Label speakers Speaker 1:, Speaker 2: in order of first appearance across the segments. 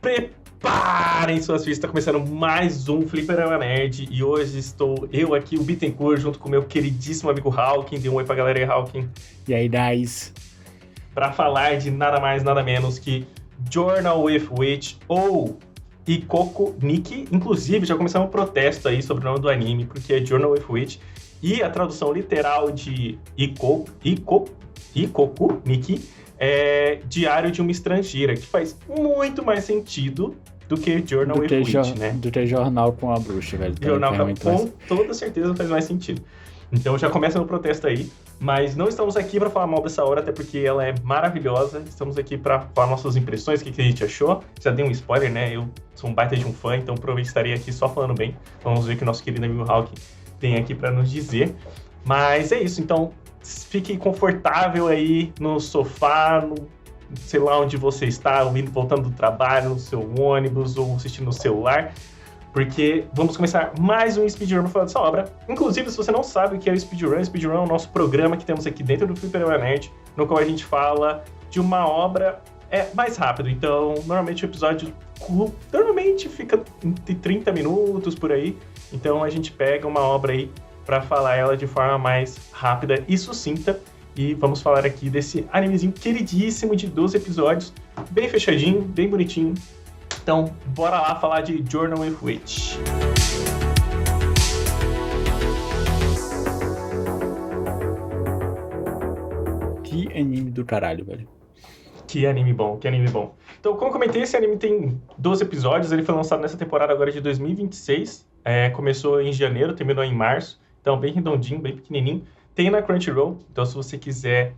Speaker 1: Preparem suas fichas, está começando mais um Fliperama Nerd e hoje estou eu aqui, o Bittencourt, junto com o meu queridíssimo amigo Hawking. Dê um oi pra galera aí, Hawking.
Speaker 2: E aí, guys?
Speaker 1: Para falar de nada mais, nada menos que Journal with Witch ou Ikoku Nikki. Inclusive, já começou um protesto aí sobre o nome do anime, porque é Journal with Witch e a tradução literal de Ikoku Nikki é Diário de uma Estrangeira, que faz muito mais sentido do que Journal with Witch, né?
Speaker 2: Do que Jornal com a Bruxa, velho.
Speaker 1: Jornal com toda certeza faz mais sentido. Então já começa no protesto aí, mas não estamos aqui para falar mal dessa obra, até porque ela é maravilhosa. Estamos aqui para falar nossas impressões, o que a gente achou. Já dei um spoiler, né? Eu sou um baita de um fã, então provavelmente estarei aqui só falando bem. Vamos ver o que o nosso querido amigo Hawking tem aqui para nos dizer. Mas é isso, então fique confortável aí no sofá, sei lá onde você está, voltando do trabalho, no seu ônibus ou assistindo no celular, porque vamos começar mais um speedrun para falar dessa obra. Inclusive, se você não sabe o que é o speedrun é o nosso programa que temos aqui dentro do Fliperama Nerd, no qual a gente fala de uma obra mais rápido. Então, normalmente o episódio fica entre 30 minutos por aí. Então, a gente pega uma obra aí para falar ela de forma mais rápida e sucinta. E vamos falar aqui desse animezinho queridíssimo de 12 episódios, bem fechadinho, bem bonitinho. Então, bora lá falar de Journal with Witch.
Speaker 2: Que anime do caralho, velho.
Speaker 1: Que anime bom, que anime bom. Então, como eu comentei, esse anime tem 12 episódios, ele foi lançado nessa temporada agora de 2026. Começou em janeiro, terminou em março. Então, bem redondinho, bem pequenininho. Tem na Crunchyroll, então se você quiser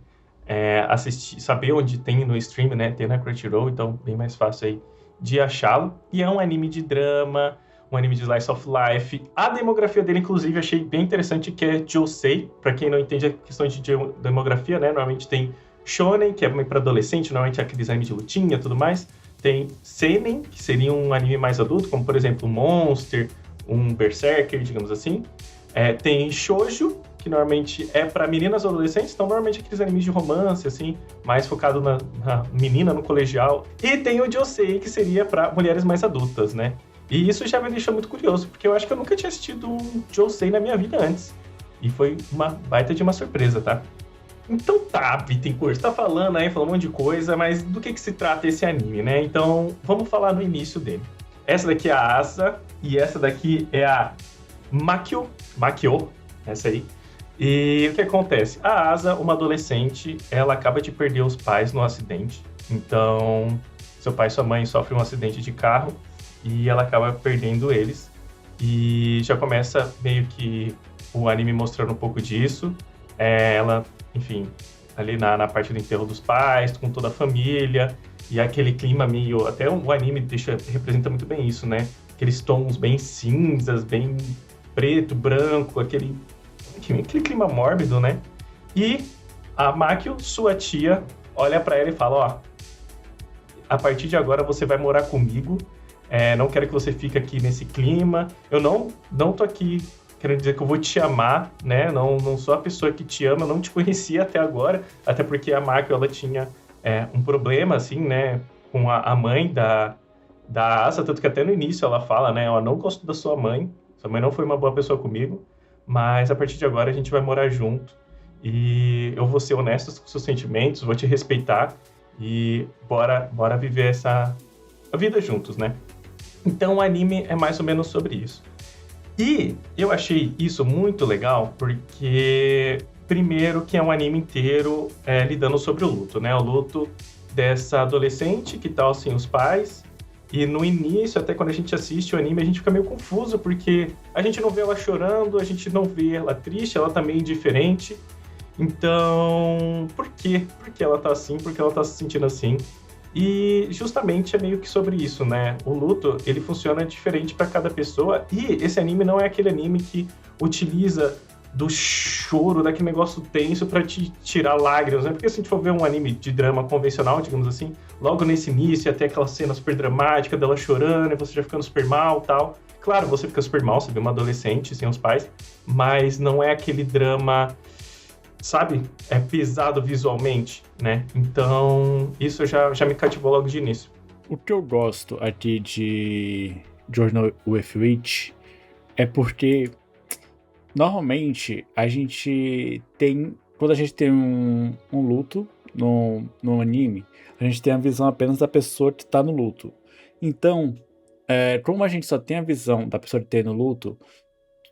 Speaker 1: assistir, saber onde tem no stream, né? Tem na Crunchyroll, então bem mais fácil aí de achá-lo. E é um anime de drama, um anime de slice of life. A demografia dele, inclusive, achei bem interessante, que é Josei. Pra quem não entende a questão de demografia, né? Normalmente tem Shonen, que é meio pra adolescente, normalmente é aqueles anime de lutinha e tudo mais. Tem Seinen, que seria um anime mais adulto, como por exemplo Monster, um Berserker, digamos assim. Tem Shoujo, que normalmente é para meninas ou adolescentes, então normalmente aqueles animes de romance, assim, mais focado na menina, no colegial. E tem o Josei, que seria para mulheres mais adultas, né? E isso já me deixou muito curioso, porque eu acho que eu nunca tinha assistido um Josei na minha vida antes. E foi uma baita de uma surpresa, tá? Então tá, Bittencourt, você tá falando aí, falou um monte de coisa, mas do que se trata esse anime, né? Então, vamos falar no início dele. Essa daqui é a Asa, e essa daqui é a Makio, essa aí. E o que acontece? A Asa, uma adolescente, ela acaba de perder os pais no acidente. Então, seu pai e sua mãe sofrem um acidente de carro e ela acaba perdendo eles. E já começa meio que o anime mostrando um pouco disso. Ela, enfim, ali na parte do enterro dos pais, com toda a família. E aquele clima meio... Até o anime representa muito bem isso, né? Aqueles tons bem cinzas, bem preto, branco, aquele clima mórbido, né? E a Makio, sua tia, olha pra ela e fala, ó, a partir de agora você vai morar comigo, não quero que você fique aqui nesse clima, eu não tô aqui querendo dizer que eu vou te amar, né? Não sou a pessoa que te ama, não te conhecia até agora, até porque a Makio, ela tinha um problema, assim, né, com a mãe da Asa, tanto que até no início ela fala, né, eu não gosto da sua mãe não foi uma boa pessoa comigo, mas a partir de agora a gente vai morar junto e eu vou ser honesto com seus sentimentos, vou te respeitar e bora viver a vida juntos, né? Então o anime é mais ou menos sobre isso. E eu achei isso muito legal porque, primeiro, que é um anime inteiro lidando sobre o luto, né? O luto dessa adolescente que tá sem os pais. E no início, até quando a gente assiste o anime, a gente fica meio confuso, porque a gente não vê ela chorando, a gente não vê ela triste, ela tá meio indiferente. Então, por quê? Por que ela tá assim? Por que ela tá se sentindo assim? E justamente é meio que sobre isso, né? O luto, ele funciona diferente para cada pessoa. E esse anime não é aquele anime que utiliza do choro, daquele negócio tenso pra te tirar lágrimas, né? Porque se a gente for ver um anime de drama convencional, digamos assim, logo nesse início até aquela cena super dramática dela chorando e você já ficando super mal e tal. Claro, você fica super mal, você vê uma adolescente sem os pais, mas não é aquele drama, sabe? É pesado visualmente, né? Então, isso já me cativou logo de início.
Speaker 2: O que eu gosto aqui de Journal with Witch é porque normalmente a gente tem. Quando a gente tem um luto no anime, a gente tem a visão apenas da pessoa que tá no luto. Então, como a gente só tem a visão da pessoa que tem no luto,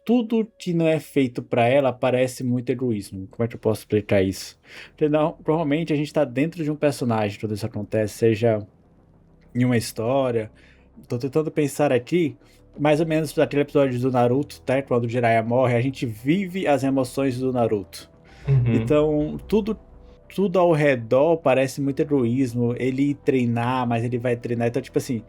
Speaker 2: tudo que não é feito pra ela parece muito egoísmo. Como é que eu posso explicar isso? Porque provavelmente a gente tá dentro de um personagem, quando isso acontece, seja em uma história. Tô tentando pensar aqui, mais ou menos daquele episódio do Naruto, tá? Quando o Jiraiya morre, a gente vive as emoções do Naruto.
Speaker 1: Uhum.
Speaker 2: Então, tudo ao redor parece muito egoísmo. Ele treinar, mas ele vai treinar. Então, tipo assim,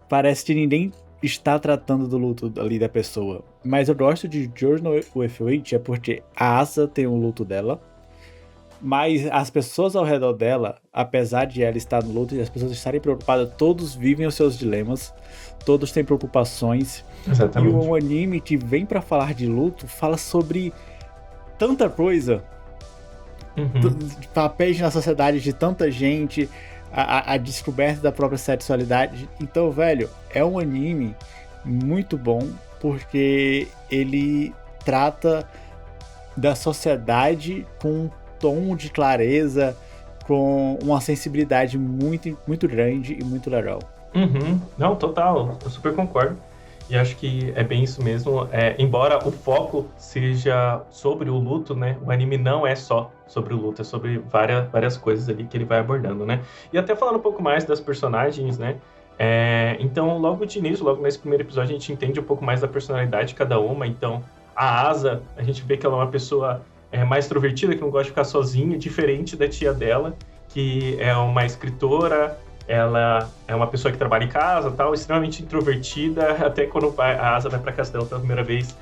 Speaker 2: parece que ninguém está tratando do luto ali da pessoa. Mas eu gosto de Journal with Witch é porque a Asa tem o luto dela, mas as pessoas ao redor dela, apesar de ela estar no luto e as pessoas estarem preocupadas, todos vivem os seus dilemas, todos têm preocupações. E
Speaker 1: Exatamente.
Speaker 2: o anime que vem pra falar de luto fala sobre tanta coisa,
Speaker 1: Uhum.
Speaker 2: papéis na sociedade de tanta gente, a descoberta da própria sexualidade. Então, velho, é um anime muito bom porque ele trata da sociedade com um tom de clareza, com uma sensibilidade muito, muito grande e muito legal.
Speaker 1: Uhum. Não, total, eu super concordo. E acho que é bem isso mesmo. Embora o foco seja sobre o luto, né? O anime não é só sobre o luto, é sobre várias coisas ali que ele vai abordando, né? E até falando um pouco mais das personagens, né? Então, logo de início, logo nesse primeiro episódio, a gente entende um pouco mais da personalidade de cada uma. Então, a Asa, a gente vê que ela é uma pessoa mais extrovertida, que não gosta de ficar sozinha, diferente da tia dela, que é uma escritora. Ela é uma pessoa que trabalha em casa, tal, extremamente introvertida. Até quando a Asa vai para casa dela pela primeira vez,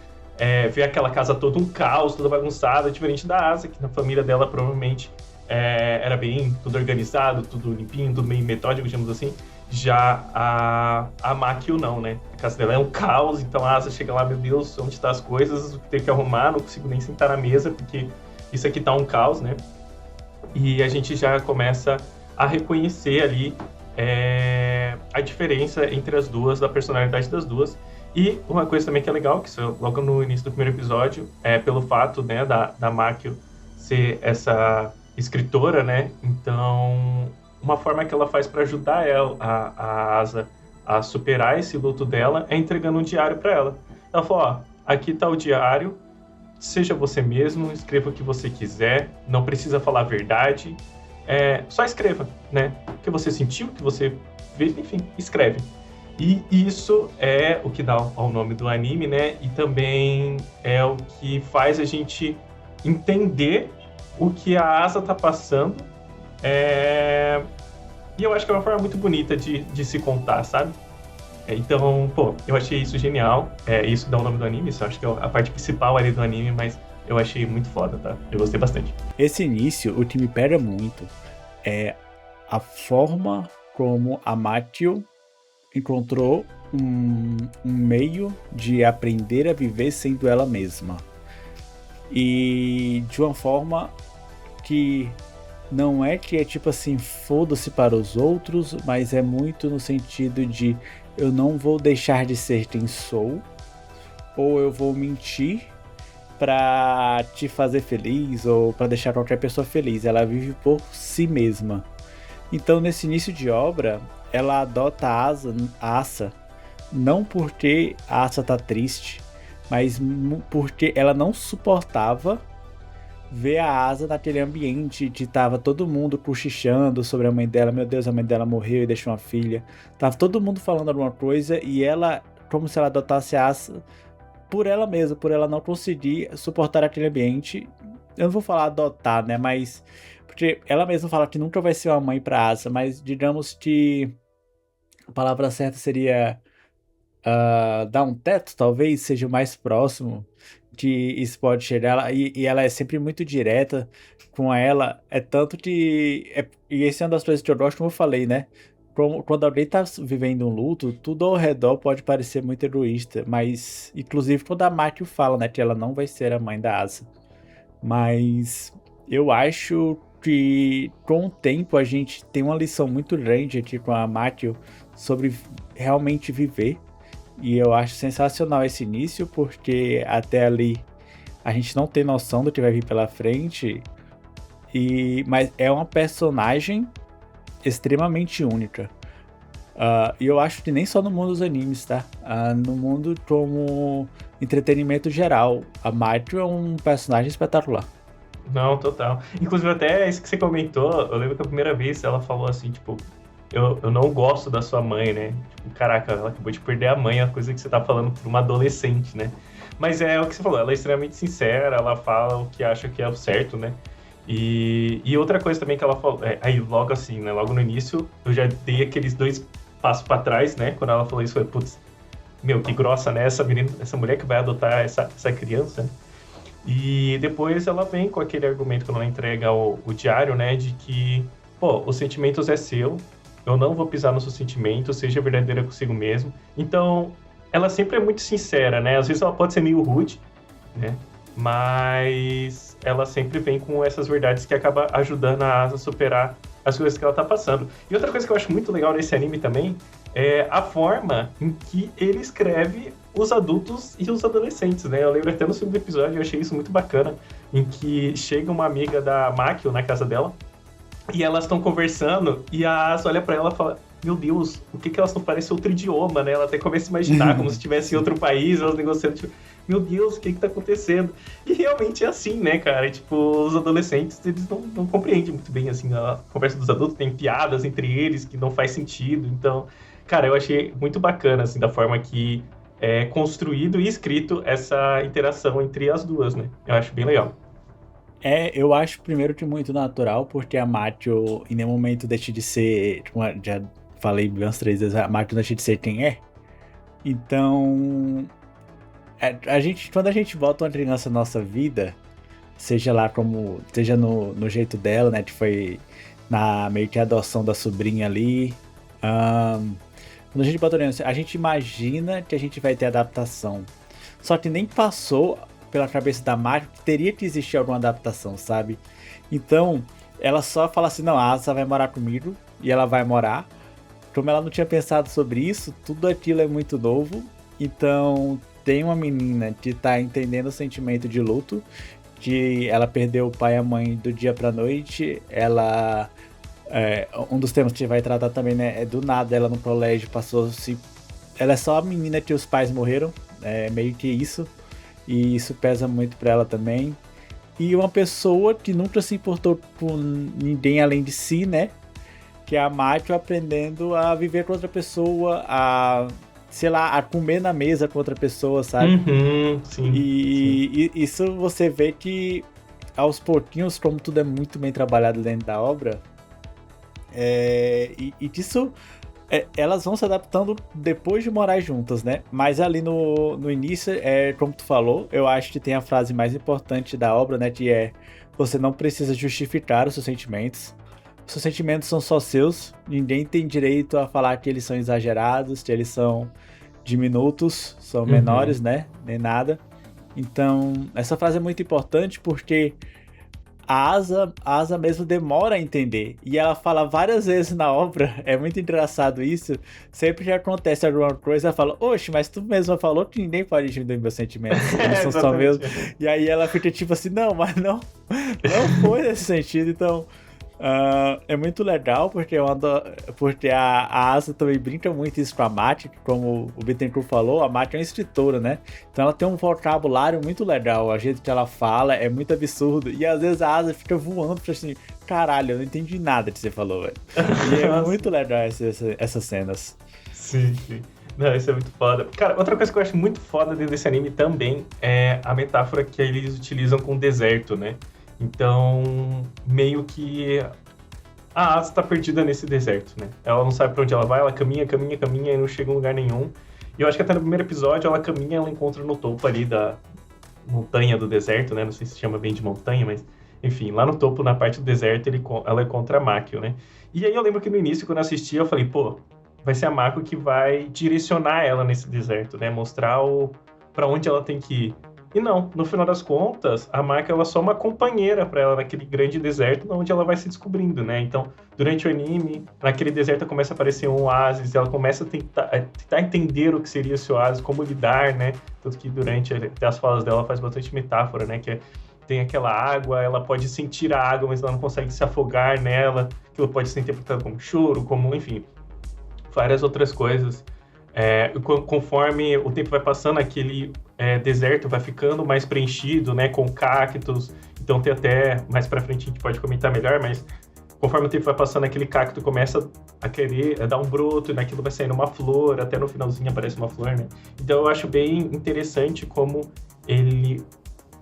Speaker 1: vê aquela casa toda um caos, toda bagunçada, diferente da Asa, que na família dela provavelmente era bem tudo organizado, tudo limpinho, tudo meio metódico, digamos assim. Já a Makio não, né? A casa dela é um caos, então a Asa chega lá, meu Deus, onde estão as coisas? Tem que arrumar, não consigo nem sentar na mesa, porque isso aqui tá um caos, né? E a gente já começa a reconhecer ali a diferença entre as duas, da personalidade das duas. E uma coisa também que é legal, que isso, logo no início do primeiro episódio, pelo fato, né, da Makio ser essa escritora, né? Então, uma forma que ela faz para ajudar a Asa a superar esse luto dela é entregando um diário para ela. Ela falou, ó, aqui tá o diário, seja você mesmo, escreva o que você quiser, não precisa falar a verdade, só escreva, né? O que você sentiu, o que você vê, enfim, escreve. E isso é o que dá ao nome do anime, né? E também é o que faz a gente entender o que a Asa tá passando. E eu acho que é uma forma muito bonita de se contar, sabe? Então, pô, eu achei isso genial. Isso dá o nome do anime, isso eu acho que é a parte principal ali do anime, mas eu achei muito foda, tá? Eu gostei bastante.
Speaker 2: Esse início, o que me pega muito é a forma como a Makio encontrou um meio de aprender a viver sendo ela mesma. E de uma forma que não é que é tipo assim, foda-se para os outros, mas é muito no sentido de eu não vou deixar de ser quem sou, ou eu vou mentir pra te fazer feliz, ou pra deixar qualquer pessoa feliz. Ela vive por si mesma. Então, nesse início de obra, ela adota a Asa não porque a Asa tá triste, mas porque ela não suportava ver a Asa naquele ambiente que tava todo mundo cochichando sobre a mãe dela. Meu Deus, a mãe dela morreu e deixou uma filha. Tava todo mundo falando alguma coisa e ela, como se ela adotasse a Asa por ela mesma, por ela não conseguir suportar aquele ambiente. Eu não vou falar adotar, né, mas porque ela mesma fala que nunca vai ser uma mãe pra Asa, mas digamos que a palavra certa seria dar um teto, talvez seja o mais próximo que isso pode chegar. E ela é sempre muito direta com ela. É tanto que. E essa é uma das coisas que eu gosto, como eu falei, né? Quando alguém tá vivendo um luto, tudo ao redor pode parecer muito egoísta. Mas, inclusive, quando a Makio fala, né, que ela não vai ser a mãe da Asa. Mas eu acho que com o tempo a gente tem uma lição muito grande aqui com a Makio sobre realmente viver. E eu acho sensacional esse início, porque até ali a gente não tem noção do que vai vir pela frente. Mas é uma personagem extremamente única. E eu acho que nem só no mundo dos animes, tá? No mundo como entretenimento geral, a Makio é um personagem espetacular.
Speaker 1: Não, total. Inclusive, até isso que você comentou, eu lembro que a primeira vez ela falou assim, tipo, eu não gosto da sua mãe, né? Tipo, caraca, ela acabou de perder a mãe, a coisa que você tá falando pra uma adolescente, né? Mas é o que você falou, ela é extremamente sincera, ela fala o que acha que é o certo, né? E outra coisa também que ela falou, aí logo assim, né? Logo no início, eu já dei aqueles 2 passos pra trás, né? Quando ela falou isso, eu falei, putz, meu, que grossa, né? Essa menina, essa mulher que vai adotar essa criança, né? E depois ela vem com aquele argumento quando ela entrega o diário, né? De que, pô, os sentimentos é seu, eu não vou pisar nos seus sentimentos, seja verdadeira consigo mesmo. Então, ela sempre é muito sincera, né? Às vezes ela pode ser meio rude, né? Mas ela sempre vem com essas verdades que acaba ajudando a Asa a superar as coisas que ela tá passando. E outra coisa que eu acho muito legal nesse anime também é a forma em que ele escreve os adultos e os adolescentes, né? Eu lembro até no segundo episódio, eu achei isso muito bacana, em que chega uma amiga da Makio na casa dela, e elas estão conversando, e a Asa olha pra ela e fala, meu Deus, o que elas não parecem outro idioma, né? Ela até começa a imaginar como se estivesse em outro país, elas negociando, tipo, meu Deus, o que tá acontecendo? E realmente é assim, né, cara? E, tipo, os adolescentes, eles não compreendem muito bem, assim, a conversa dos adultos, tem piadas entre eles que não faz sentido, então, cara, eu achei muito bacana, assim, da forma que é construído e escrito essa interação entre as duas, né? Eu acho bem legal.
Speaker 2: Eu acho primeiro que muito natural, porque a Makio em nenhum momento deixa de ser, já falei umas 3 vezes, a Makio não deixa de ser quem é. Então, quando a gente bota uma criança na nossa vida, seja lá como, seja no jeito dela, né, que foi na meio que adoção da sobrinha ali, quando a gente bota uma criança, a gente imagina que a gente vai ter adaptação. Só que nem passou pela cabeça da Makio que teria que existir alguma adaptação, sabe? Então, ela só fala assim, não, a Asa vai morar comigo, e ela vai morar. Como ela não tinha pensado sobre isso, tudo aquilo é muito novo. Então, tem uma menina que tá entendendo o sentimento de luto, que ela perdeu o pai e a mãe do dia pra noite. Ela... um dos temas que vai tratar também, né, é do nada ela no colégio passou-se... Ela é só a menina que os pais morreram, meio que isso. E isso pesa muito pra ela também. E uma pessoa que nunca se importou com ninguém além de si, né? Que é a Makio aprendendo a viver com outra pessoa, sei lá, a comer na mesa com outra pessoa, sabe?
Speaker 1: Sim,
Speaker 2: e isso você vê que aos pouquinhos, como tudo é muito bem trabalhado dentro da obra, e disso elas vão se adaptando depois de morar juntas, né? Mas ali no início, como tu falou, eu acho que tem a frase mais importante da obra, né? Que é, você não precisa justificar os seus sentimentos. Os seus sentimentos são só seus. Ninguém tem direito a falar que eles são exagerados, que eles são diminutos, são menores, né? Nem nada. Então, essa frase é muito importante porque a Asa mesmo demora a entender. E ela fala várias vezes na obra, é muito engraçado isso. Sempre que acontece alguma coisa, ela fala, oxe, mas tu mesma falou que ninguém pode entender meus sentimentos. Eles são só meus. E aí ela fica tipo assim, não, mas não foi nesse sentido. Então, é muito legal porque a Asa também brinca muito isso com a Makio, como o Bittencourt falou, a Makio é uma escritora, né? Então ela tem um vocabulário muito legal, o jeito que ela fala é muito absurdo, e às vezes a Asa fica voando pra assim, caralho, eu não entendi nada que você falou, velho. E é muito legal essas cenas.
Speaker 1: Sim. Não, isso é muito foda. Cara, outra coisa que eu acho muito foda dentro desse anime também é a metáfora que eles utilizam com o deserto, né? Então, meio que a Asa tá perdida nesse deserto, né? Ela não sabe pra onde ela vai, ela caminha e não chega em lugar nenhum. E eu acho que até no primeiro episódio ela caminha, ela encontra no topo ali da montanha do deserto, né? Não sei se chama bem de montanha, mas enfim, lá no topo, na parte do deserto, ela encontra a Makio, né? E aí eu lembro que no início, quando eu assisti, eu falei, pô, vai ser a Makio que vai direcionar ela nesse deserto, né? Mostrar pra onde ela tem que ir. E não, no final das contas, a Mako ela é só uma companheira para ela naquele grande deserto onde ela vai se descobrindo, né? Então, durante o anime, naquele deserto começa a aparecer um oásis, ela começa a tentar entender o que seria esse oásis, como lidar, né? Tanto que durante as falas dela faz bastante metáfora, né? Que tem aquela água, ela pode sentir a água, mas ela não consegue se afogar nela. Aquilo pode ser interpretado como choro, como, enfim, várias outras coisas. Conforme o tempo vai passando, aquele deserto vai ficando mais preenchido, né, com cactos. Então tem até, mais pra frente a gente pode comentar melhor, mas conforme o tempo vai passando, aquele cacto começa a querer dar um broto, e naquilo vai saindo uma flor, até no finalzinho aparece uma flor, né? Então eu acho bem interessante como ele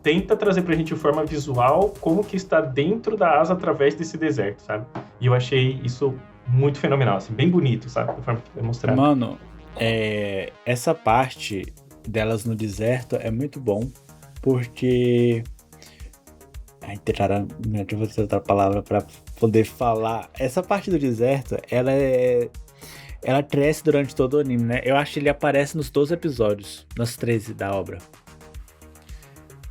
Speaker 1: tenta trazer pra gente de forma visual como que está dentro da asa através desse deserto, sabe? E eu achei isso muito fenomenal, assim, bem bonito, sabe? Da forma que foi mostrado.
Speaker 2: Mano, essa parte delas no deserto é muito bom, porque... eu vou ter outra palavra pra poder falar. Essa parte do deserto, ela cresce durante todo o anime, né? Eu acho que ele aparece nos 12 episódios, nos 13 da obra.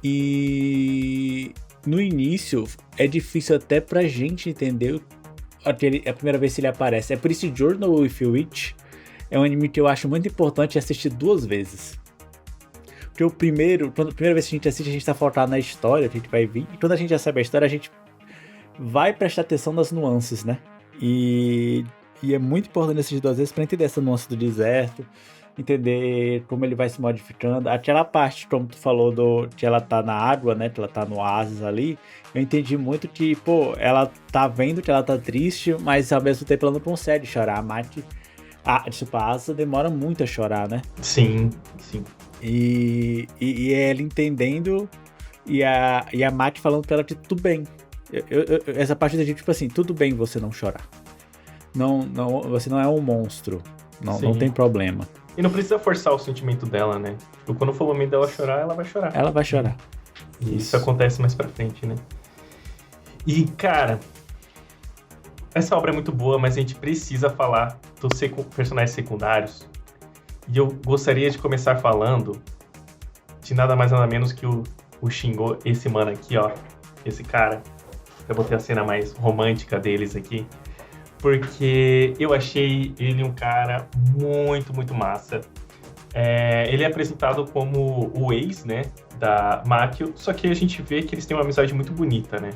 Speaker 2: E no início é difícil até pra gente entender a primeira vez que ele aparece. É por isso que Journal with Witch é um anime que eu acho muito importante assistir 2 vezes. Porque a primeira vez que a gente assiste, a gente tá focado na história, a gente vai vir. E quando a gente já sabe a história, a gente vai prestar atenção nas nuances, né? E é muito importante assistir 2 vezes pra entender essa nuance do deserto, entender como ele vai se modificando. Aquela parte, como tu falou, que ela tá na água, né? Que ela tá no oásis ali. Eu entendi muito que, ela tá vendo que ela tá triste, mas ao mesmo tempo ela não consegue chorar. A Maki, a Asa demora muito a chorar, né?
Speaker 1: Sim.
Speaker 2: E ela entendendo e a Maki falando pra ela que tudo bem. Essa parte da gente, tipo assim, tudo bem você não chorar. Não, você não é um monstro. Não tem problema.
Speaker 1: E não precisa forçar o sentimento dela, né? Tipo, quando for o momento dela chorar, ela vai chorar.
Speaker 2: Ela vai chorar.
Speaker 1: E isso acontece mais pra frente, né? E, cara, essa obra é muito boa, mas a gente precisa falar dos personagens secundários. E eu gostaria de começar falando de nada mais nada menos que o Shingo, esse mano aqui, ó. Esse cara. Eu botei a cena mais romântica deles aqui. Porque eu achei ele um cara muito, muito massa. Ele é apresentado como o ex, né, da Makio, só que a gente vê que eles têm uma amizade muito bonita, né?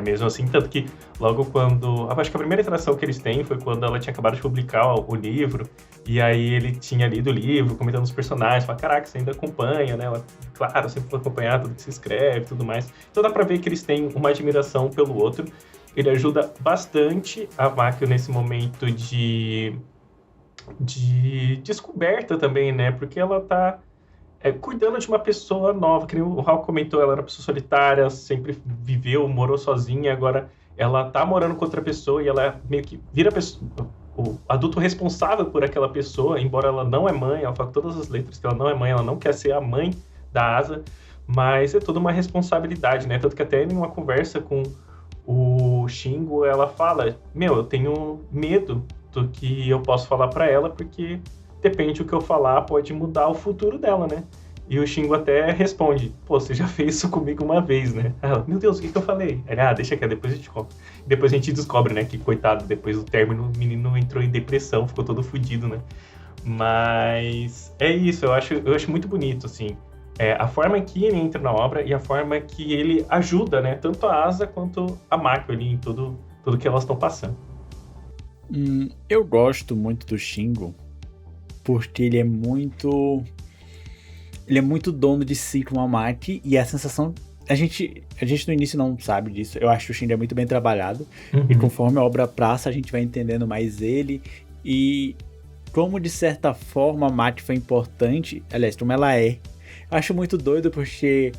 Speaker 1: Mesmo assim, tanto que logo quando... Acho que a primeira interação que eles têm foi quando ela tinha acabado de publicar o livro, e aí ele tinha lido o livro, comentando os personagens, fala, caraca, você ainda acompanha, né? Ela, claro, sempre vou acompanhar tudo que se escreve e tudo mais. Então dá pra ver que eles têm uma admiração pelo outro. Ele ajuda bastante a Makio nesse momento de descoberta também, né? Porque ela tá cuidando de uma pessoa nova, que nem o Raul comentou, ela era uma pessoa solitária, sempre viveu, morou sozinha, agora ela tá morando com outra pessoa e ela meio que vira o adulto responsável por aquela pessoa, embora ela não é mãe, ela fala com todas as letras que ela não é mãe, ela não quer ser a mãe da Asa, mas é toda uma responsabilidade, né? Tanto que até em uma conversa com o Shingo, ela fala, eu tenho medo do que eu posso falar pra ela, porque depende do que eu falar, pode mudar o futuro dela, né? E o Shingo até responde, você já fez isso comigo uma vez, né? Ela, meu Deus, o que eu falei? Ele, deixa que depois a gente conta. Depois a gente descobre, né, que coitado, depois do término, o menino entrou em depressão, ficou todo fudido, né? Mas é isso, eu acho muito bonito, assim. A forma que ele entra na obra e a forma que ele ajuda, né? Tanto a Asa quanto a Makio ali em tudo que elas estão passando.
Speaker 2: Eu gosto muito do Shingo porque ele é muito dono de si com a Maki, e a sensação... A gente no início não sabe disso. Eu acho que o Shingo é muito bem trabalhado. E conforme a obra passa, a gente vai entendendo mais ele. E como, de certa forma, a Maki foi importante... Aliás, como ela é. Eu acho muito doido porque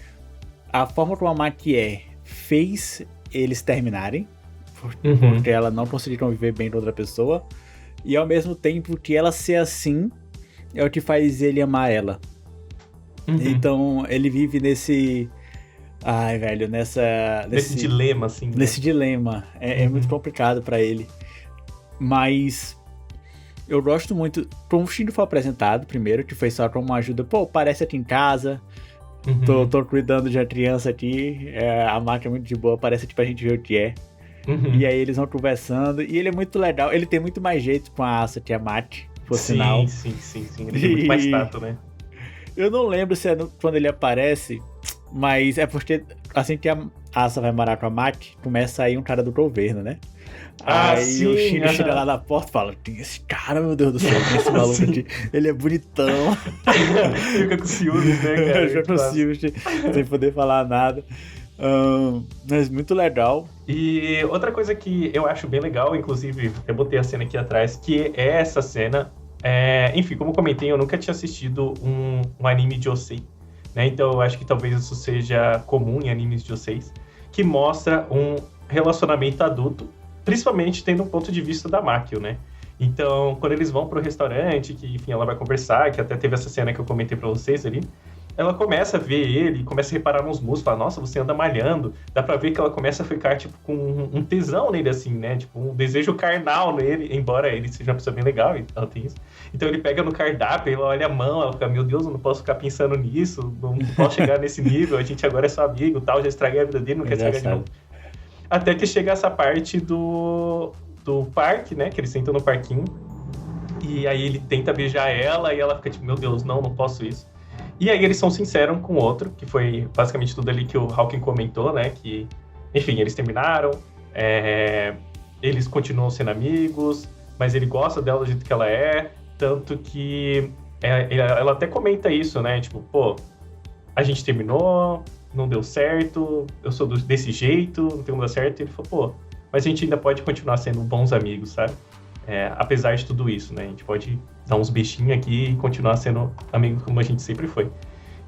Speaker 2: a forma como a Maki fez eles terminarem. Porque ela não conseguiu conviver bem com outra pessoa. E ao mesmo tempo que ela ser assim é o que faz ele amar ela. Então ele vive nesse... nesse
Speaker 1: dilema, assim.
Speaker 2: Nesse dilema. É muito complicado pra ele. Mas eu gosto muito... Como o Shingo foi apresentado primeiro, que foi só como uma ajuda. Parece aqui em casa.
Speaker 1: Uhum.
Speaker 2: Tô cuidando de uma criança aqui, a máquina é muito de boa, parece tipo a gente vê o que é. E
Speaker 1: Uhum.
Speaker 2: aí eles vão conversando, e ele é muito legal, ele tem muito mais jeito com a Asa Tiamat, por
Speaker 1: Sim,
Speaker 2: sinal.
Speaker 1: sim, sim, sim. Ele tem muito mais
Speaker 2: E
Speaker 1: tato, né?
Speaker 2: eu não lembro se é quando ele aparece, mas é porque assim que a Asa vai morar com a Mat, começa aí um cara do governo, né?
Speaker 1: Ah,
Speaker 2: Aí o
Speaker 1: sim,
Speaker 2: Shinji chega lá
Speaker 1: aham.
Speaker 2: na porta e fala: tem esse cara, meu Deus do céu, tem esse maluco
Speaker 1: Sim.
Speaker 2: aqui, ele é bonitão.
Speaker 1: Ele fica com ciúmes, né, cara?
Speaker 2: Eu
Speaker 1: É
Speaker 2: já
Speaker 1: muito massa.
Speaker 2: consigo, sem poder falar nada. Mas muito legal.
Speaker 1: E outra coisa que eu acho bem legal, inclusive, eu botei a cena aqui atrás, que é essa cena. Enfim, como eu comentei, eu nunca tinha assistido um anime de Josei, né? Então eu acho que talvez isso seja comum em animes de Joseis, que mostra um relacionamento adulto, principalmente tendo um ponto de vista da Makio, né? Então, quando eles vão pro restaurante, que enfim, ela vai conversar, que até teve essa cena que eu comentei pra vocês ali, ela começa a ver ele, começa a reparar nos músculos, fala, nossa, você anda malhando. Dá pra ver que ela começa a ficar, tipo, com um tesão nele, assim, né? Tipo, um desejo carnal nele, embora ele seja uma pessoa bem legal, e ela tem isso. Então ele pega no cardápio, ela olha a mão, ela fica, meu Deus, eu não posso ficar pensando nisso, não posso chegar nesse nível, a gente agora é só amigo, tal, já estraguei a vida dele, não quer estragar de novo.
Speaker 2: Engraçado.
Speaker 1: Até que chega essa parte do parque, né? Que eles sentam no parquinho. E aí ele tenta beijar ela e ela fica tipo, meu Deus, não posso isso. E aí eles são sinceros com o outro, que foi basicamente tudo ali que o Hawking comentou, né? Que, enfim, eles terminaram, eles continuam sendo amigos, mas ele gosta dela do jeito que ela é, tanto que ela até comenta isso, né? Tipo, pô, a gente terminou, não deu certo, eu sou desse jeito, não tem como dar certo. E ele falou, pô, mas a gente ainda pode continuar sendo bons amigos, sabe? Apesar de tudo isso, né? A gente pode dar uns beijinhos aqui e continuar sendo amigos como a gente sempre foi.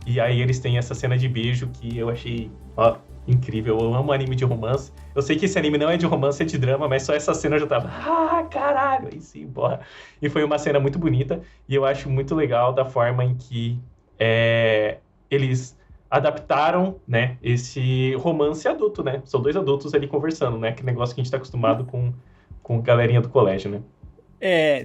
Speaker 1: E aí eles têm essa cena de beijo que eu achei, ó, incrível. Eu amo anime de romance. Eu sei que esse anime não é de romance, é de drama, mas só essa cena eu já tava, caralho, aí sim, porra. E foi uma cena muito bonita e eu acho muito legal da forma em que eles adaptaram, né, esse romance adulto, né? São dois adultos ali conversando, né? Que negócio que a gente tá acostumado com galerinha do colégio, né?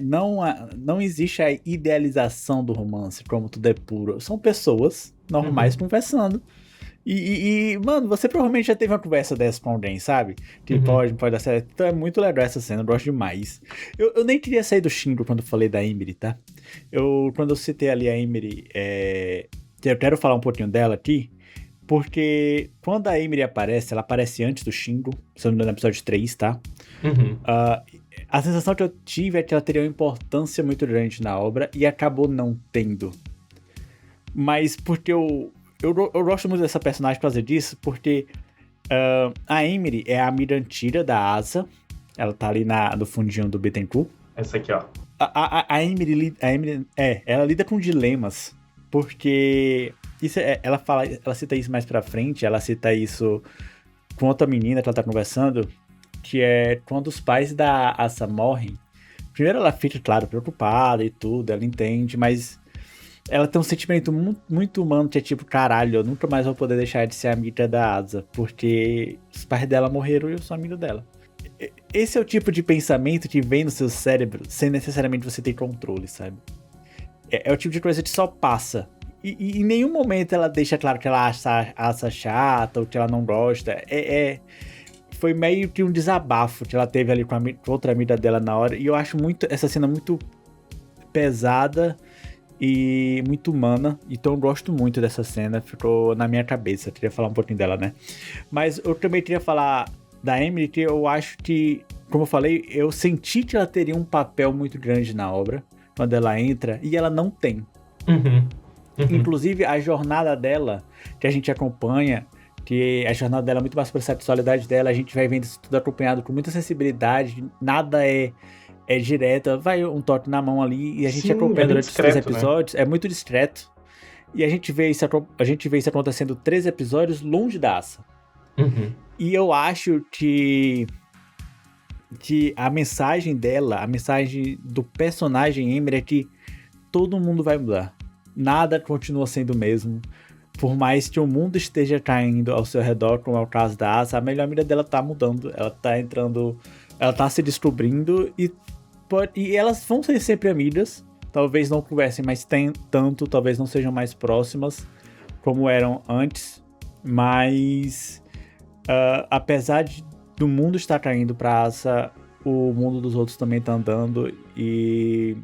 Speaker 2: Não existe a idealização do romance, como tudo é puro. São pessoas normais
Speaker 1: Uhum,
Speaker 2: conversando. Mano, você provavelmente já teve uma conversa dessa com alguém, sabe? Que
Speaker 1: uhum,
Speaker 2: pode dar certo. Então é muito legal essa cena, eu gosto demais. Eu nem queria sair do Shingo quando eu falei da Emily, tá? Quando eu citei ali a Emily, eu quero falar um pouquinho dela aqui, porque quando a Emily aparece, ela aparece antes do Shingo, se eu não me engano, no episódio 3, tá?
Speaker 1: uhum.
Speaker 2: Ah, a sensação que eu tive é que ela teria uma importância muito grande na obra e acabou não tendo. Mas porque eu gosto muito dessa personagem por causa disso, porque a Emily é a Mirantira da Asa. Ela tá ali no fundinho do Bittencourt.
Speaker 1: Essa aqui, ó.
Speaker 2: Ela lida com dilemas, porque ela cita isso mais pra frente, ela cita isso com outra menina que ela tá conversando, que é quando os pais da Asa morrem. Primeiro ela fica, claro, preocupada e tudo, ela entende, mas ela tem um sentimento muito, muito humano que é tipo, caralho, eu nunca mais vou poder deixar de ser amiga da Asa, porque os pais dela morreram e eu sou amigo dela. Esse é o tipo de pensamento que vem no seu cérebro sem necessariamente você ter controle, sabe? É o tipo de coisa que só passa. E em nenhum momento ela deixa claro que ela acha chata ou que ela não gosta. Foi meio que um desabafo que ela teve ali com outra amiga dela na hora. E eu acho essa cena muito pesada e muito humana. Então eu gosto muito dessa cena. Ficou na minha cabeça. Eu queria falar um pouquinho dela, né? Mas eu também queria falar da Emily, que eu acho que, como eu falei, eu senti que ela teria um papel muito grande na obra quando ela entra, e ela não tem.
Speaker 1: Uhum, uhum.
Speaker 2: Inclusive, a jornada dela, que a gente acompanha, que a jornada dela é muito mais sobre a sexualidade dela, a gente vai vendo isso tudo acompanhado com muita sensibilidade, nada é direta, vai um toque na mão ali, e a gente
Speaker 1: Sim, é
Speaker 2: acompanha
Speaker 1: bem
Speaker 2: durante os 3
Speaker 1: discreto, né?
Speaker 2: episódios, é muito discreto, e a gente vê isso acontecendo 3 episódios longe da Asa.
Speaker 1: Uhum.
Speaker 2: E eu acho que a mensagem dela, a mensagem do personagem Emily é que todo mundo vai mudar. Nada continua sendo o mesmo. Por mais que o mundo esteja caindo ao seu redor, como é o caso da Asa, a melhor amiga dela tá mudando. Ela tá entrando, ela tá se descobrindo e elas vão ser sempre amigas. Talvez não conversem mais tanto, talvez não sejam mais próximas, como eram antes, mas apesar do mundo estar caindo pra Asa, o mundo dos outros também tá andando, e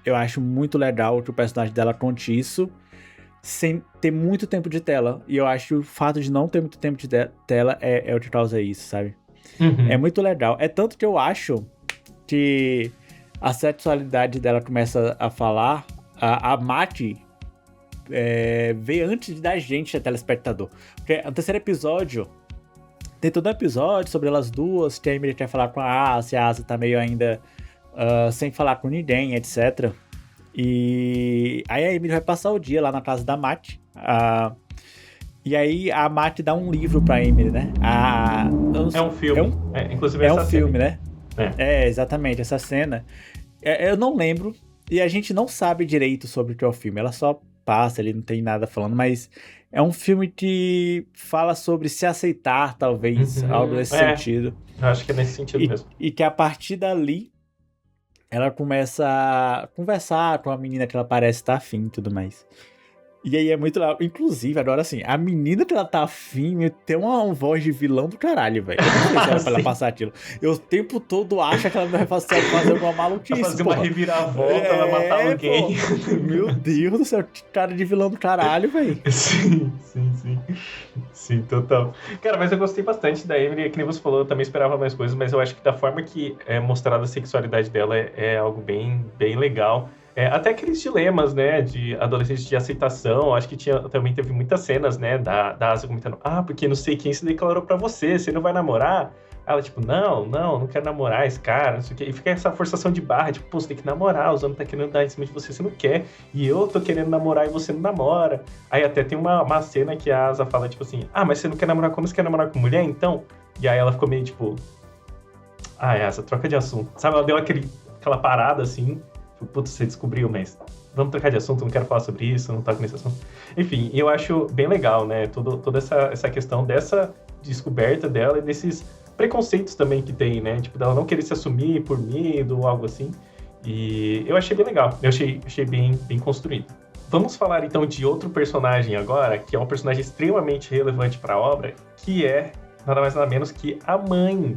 Speaker 2: eu acho muito legal que o personagem dela conte isso sem ter muito tempo de tela. E eu acho que o fato de não ter muito tempo de tela é o que causa isso, sabe? É muito legal. É tanto que eu acho que a sexualidade dela começa a falar, a Maki vê antes da gente, a telespectador. Porque no terceiro episódio, tem todo um episódio sobre elas duas, que a Emily quer falar com a Asa tá meio ainda sem falar com ninguém, etc. E aí a Emily vai passar o dia lá na casa da Maki. E aí a Maki dá um livro pra Emily, né?
Speaker 1: É um filme. Inclusive
Speaker 2: é
Speaker 1: essa
Speaker 2: um filme,
Speaker 1: cena.
Speaker 2: né? Exatamente, essa cena. Eu não lembro, e a gente não sabe direito sobre o que é o filme. Ela só passa, ele não tem nada falando, mas é um filme que fala sobre se aceitar, talvez, algo nesse sentido.
Speaker 1: Eu acho que é nesse sentido mesmo.
Speaker 2: E que a partir dali, ela começa a conversar com a menina que ela parece estar afim e tudo mais. E aí é muito legal. Inclusive, agora assim, a menina que ela tá afim tem uma voz de vilão do caralho, velho. Eu não sei se era pra ela passar aquilo. Eu o tempo todo acho que ela vai fazer alguma maluquice.
Speaker 1: Fazer uma reviravolta, ela matar alguém.
Speaker 2: Meu Deus do céu, cara de vilão do caralho, velho.
Speaker 1: Sim, total. Cara, mas eu gostei bastante da Emily, que nem você falou, eu também esperava mais coisas, mas eu acho que da forma que é mostrada a sexualidade dela é algo bem, bem legal. Até aqueles dilemas, né, de adolescente de aceitação, acho que também teve muitas cenas, né, da Asa comentando, porque não sei quem se declarou pra você não vai namorar? Ela, tipo, não quero namorar esse cara, não sei o quê. E fica essa forçação de barra, tipo, pô, você tem que namorar, os homens tá querendo dar em cima de você não quer, e eu tô querendo namorar e você não namora. Aí até tem uma cena que a Asa fala, tipo assim, mas você não quer namorar, como você quer namorar com mulher, então? E aí ela ficou meio, tipo, Asa, troca de assunto. Sabe, ela deu aquela parada, assim, putz, você descobriu, mas vamos trocar de assunto, não quero falar sobre isso, não toco nesse assunto. Enfim, eu acho bem legal, né, toda essa questão dessa descoberta dela e desses preconceitos também que tem, né, tipo, dela não querer se assumir por medo ou algo assim, e eu achei bem legal, eu achei bem construído. Vamos falar então de outro personagem agora, que é um personagem extremamente relevante para a obra, que é nada mais nada menos que a mãe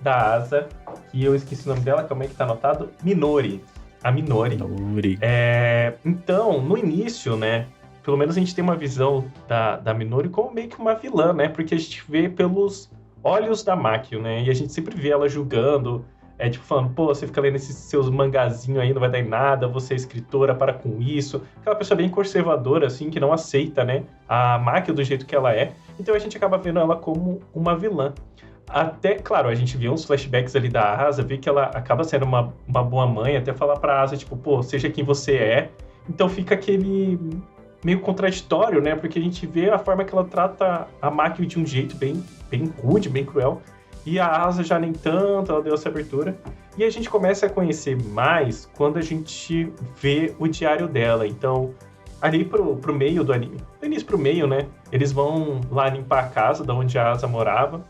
Speaker 1: da Asa, que eu esqueci o nome dela, calma aí que tá anotado, Minori. A Minori. Então, no início, né, pelo menos a gente tem uma visão da Minori como meio que uma vilã, né, porque a gente vê pelos olhos da Makio, né, e a gente sempre vê ela julgando, tipo, falando, pô, você fica lendo esses seus mangazinhos aí, não vai dar em nada, você é escritora, para com isso. Aquela pessoa bem conservadora, assim, que não aceita, né, a Makio do jeito que ela é. Então a gente acaba vendo ela como uma vilã. Até, claro, a gente vê uns flashbacks ali da Asa, vê que ela acaba sendo uma boa mãe, até falar pra Asa, tipo, pô, seja quem você é. Então fica aquele meio contraditório, né? Porque a gente vê a forma que ela trata a Makio de um jeito bem rude, bem cruel. E a Asa já nem tanto, ela deu essa abertura. E a gente começa a conhecer mais quando a gente vê o diário dela. Então, ali pro meio do anime, do início pro meio, né? Eles vão lá limpar a casa da onde a Asa morava.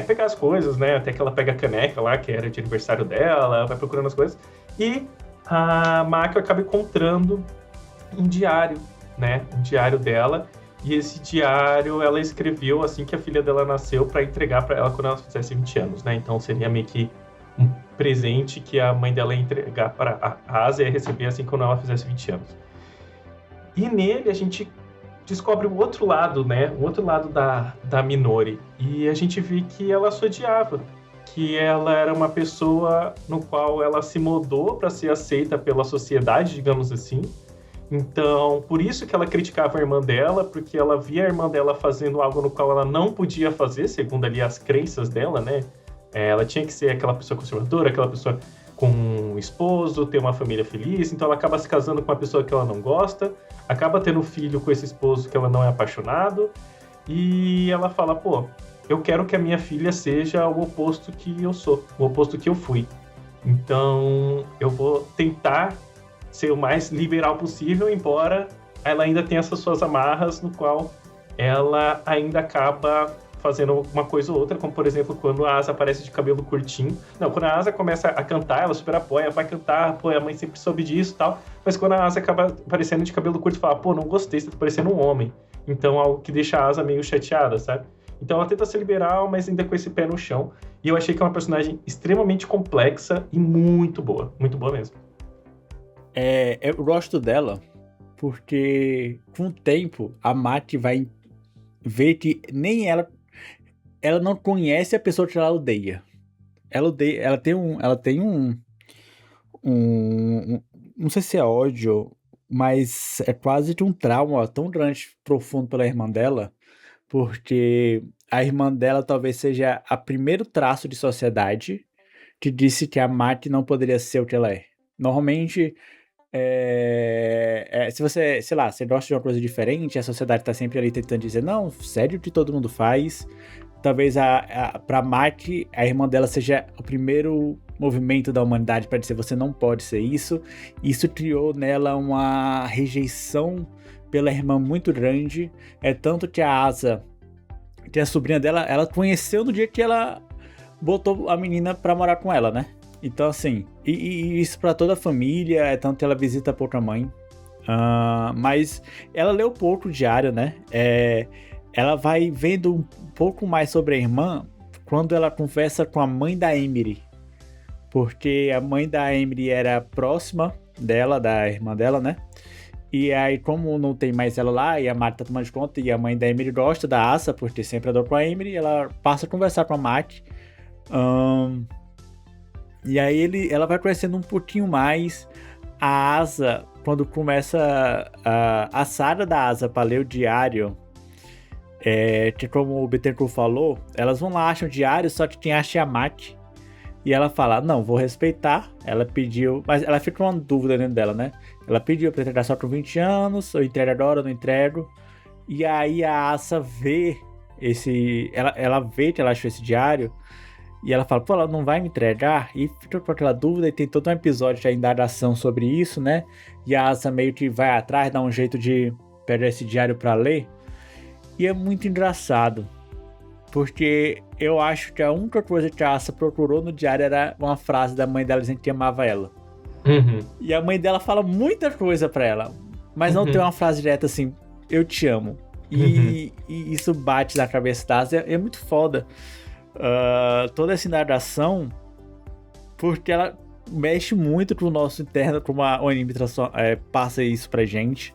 Speaker 1: Pegar as coisas, né? Até que ela pega a caneca lá, que era de aniversário dela, vai procurando as coisas. E a Makio acaba encontrando um diário, né? Um diário dela. E esse diário ela escreveu assim que a filha dela nasceu para entregar para ela quando ela fizesse 20 anos, né? Então seria meio que um presente que a mãe dela ia entregar para a Asa e ia receber assim quando ela fizesse 20 anos. E nele a gente descobre o outro lado, né? O outro lado da Minori. E a gente vê que ela se odiava. Que ela era uma pessoa no qual ela se moldou para ser aceita pela sociedade, digamos assim. Então, por isso que ela criticava a irmã dela, porque ela via a irmã dela fazendo algo no qual ela não podia fazer, segundo ali as crenças dela, né? Ela tinha que ser aquela pessoa conservadora, aquela pessoa com um esposo, ter uma família feliz, então ela acaba se casando com uma pessoa que ela não gosta, acaba tendo um filho com esse esposo que ela não é apaixonado, e ela fala, pô, eu quero que a minha filha seja o oposto que eu sou, o oposto que eu fui. Então, eu vou tentar ser o mais liberal possível, embora ela ainda tenha essas suas amarras, no qual ela ainda acaba fazendo uma coisa ou outra, como por exemplo, quando a Asa aparece de cabelo curtinho. Não, quando a Asa começa a cantar, ela super apoia, vai cantar, pô, a mãe sempre soube disso e tal. Mas quando a Asa acaba aparecendo de cabelo curto, fala, pô, não gostei, você tá parecendo um homem. Então, algo que deixa a Asa meio chateada, sabe? Então ela tenta ser liberal, mas ainda com esse pé no chão. E eu achei que é uma personagem extremamente complexa e muito boa mesmo.
Speaker 2: Eu gosto dela porque com o tempo a Mati vai ver que nem ela não conhece a pessoa que ela odeia. Ela tem não sei se é ódio, mas é quase que um trauma tão grande, profundo pela irmã dela, porque a irmã dela talvez seja a primeiro traço de sociedade que disse que a Mati não poderia ser o que ela é. Normalmente, se você, sei lá, você gosta de uma coisa diferente, a sociedade tá sempre ali tentando dizer, não, sério que todo mundo faz. Talvez pra Mati, a irmã dela seja o primeiro movimento da humanidade para dizer, você não pode ser isso. Isso criou nela uma rejeição pela irmã muito grande. É tanto que a Asa, que é a sobrinha dela, ela conheceu no dia que ela botou a menina pra morar com ela, né? Então, assim, e isso pra toda a família, é tanto que ela visita a pouca mãe. Mas ela leu pouco o diário, né? Ela vai vendo um pouco mais sobre a irmã quando ela conversa com a mãe da Emily. Porque a mãe da Emily era próxima dela, da irmã dela, né? E aí, como não tem mais ela lá, e a Mati tá tomando de conta, e a mãe da Emily gosta da Asa, porque sempre adorou com a Emily, ela passa a conversar com a Mati. E aí ela vai conhecendo um pouquinho mais. A Asa, quando começa a saga da Asa para ler o diário, que como o Bittencourt falou, elas vão lá, acham o diário, só que quem acha é a Mati. E ela fala, não, vou respeitar. Ela pediu, mas ela fica com uma dúvida dentro dela, né? Ela pediu pra entregar só com 20 anos, eu entrego agora, eu não entrego. E aí a Asa vê ela vê que ela achou esse diário, e ela fala, pô, ela não vai me entregar? E fica com aquela dúvida, e tem todo um episódio de indagação sobre isso, né? E a Asa meio que vai atrás, dá um jeito de pegar esse diário pra ler. E é muito engraçado, porque eu acho que a única coisa que a Asa procurou no diário era uma frase da mãe dela dizendo que amava ela.
Speaker 1: Uhum.
Speaker 2: E a mãe dela fala muita coisa pra ela, mas não tem uma frase direta assim, eu te amo. E isso bate na cabeça da Asa, é muito foda. Toda essa indagação, porque ela mexe muito com o nosso interno, como o anime passa isso pra gente.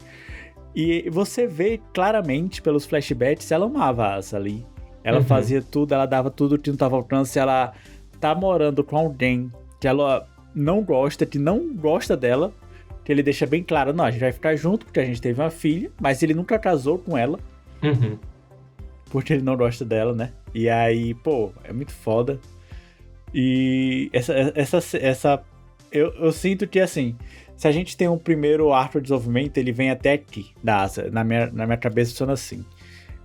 Speaker 2: E você vê claramente pelos flashbacks, ela amava a Asa ali. Ela fazia tudo, ela dava tudo que não tava ao alcance. Ela tá morando com alguém que ela não gosta, que não gosta dela, que ele deixa bem claro, não, a gente vai ficar junto porque a gente teve uma filha, mas ele nunca casou com ela, porque ele não gosta dela, né? E aí, pô, é muito foda. E eu sinto que, assim, se a gente tem um primeiro arco de desenvolvimento, ele vem até aqui, da Asa. Na minha cabeça funciona assim.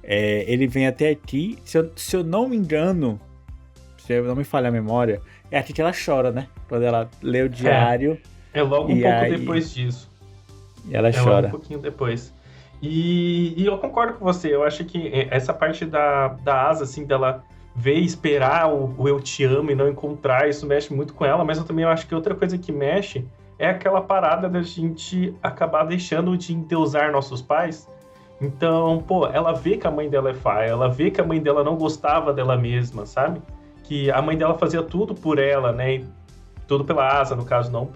Speaker 2: Ele vem até aqui, se eu não me engano, se eu não me falha a memória, é aqui que ela chora, né? Quando ela lê o diário.
Speaker 1: É logo um pouco depois disso.
Speaker 2: E ela chora.
Speaker 1: Logo um pouquinho depois. E eu concordo com você, eu acho que essa parte da Asa, assim, dela ver e esperar o eu te amo e não encontrar, isso mexe muito com ela, mas eu também acho que outra coisa que mexe é aquela parada da gente acabar deixando de endeusar nossos pais. Então, pô, ela vê que a mãe dela é falha, ela vê que a mãe dela não gostava dela mesma, sabe? Que a mãe dela fazia tudo por ela, né? E tudo pela Asa, no caso, não